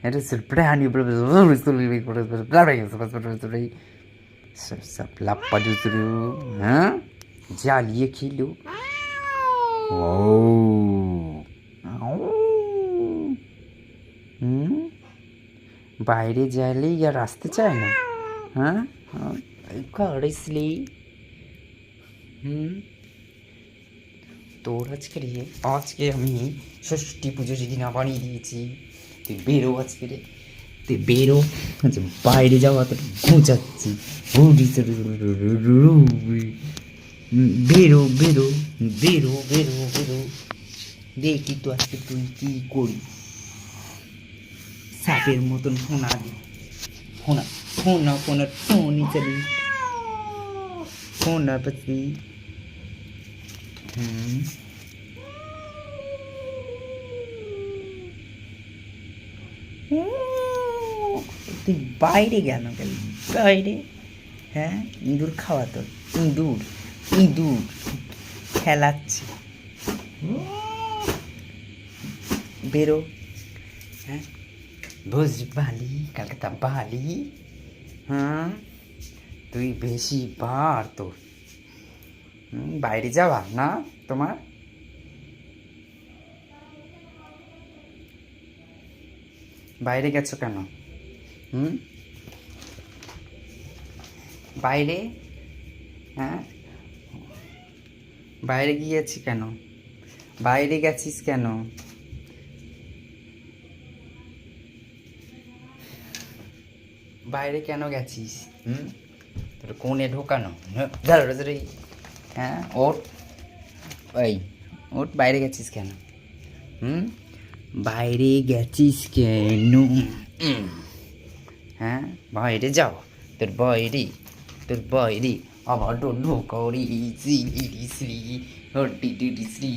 এটা berani सब लापा हाँ জ্বালিয়ে খেলো ও বাইরে যাইলেই আর আসতে চায় না হ্যাঁ করেছিলি তোর আজকে আমি ষষ্ঠী পুজো যেদিন বানিয়ে দিয়েছি তুই বেরো আজকে রে তুই বেরো বাইরে যাওয়া তো ঘুচাচ্ছি বেরো বেরো বেরো বেরো বেরো দেখি তো আজকে তুই কি করি সাপের মতন ফোনা দি ফোনা ফোনা ফোনা টোনি চলি ফোনা পাচ্ছি তুই বাইরে কেন গেল বাইরে হ্যাঁ ইঁদুর খাওয়া তো ইঁদুর ইঁদুর খেলাচ্ছে বেরো হ্যাঁ বালি কলকাতা বালি হ্যাঁ তুই বেশি বার তোর বাইরে যাওয়া না তোমার বাইরে গেছো কেন বাইরে হ্যাঁ বাইরে গিয়েছি কেন বাইরে গেছিস কেন বাইরে কেন গেছিস তোর কোণে ঢোকানো হ্যাঁ ওট ওই ওট বাইরে গেছিস কেন বাইরে গেছিস কেন হ্যাঁ বাইরে যাও তোর বাইরে আবার ঢোকাও রে শ্রী শ্রী শ্রী শ্রী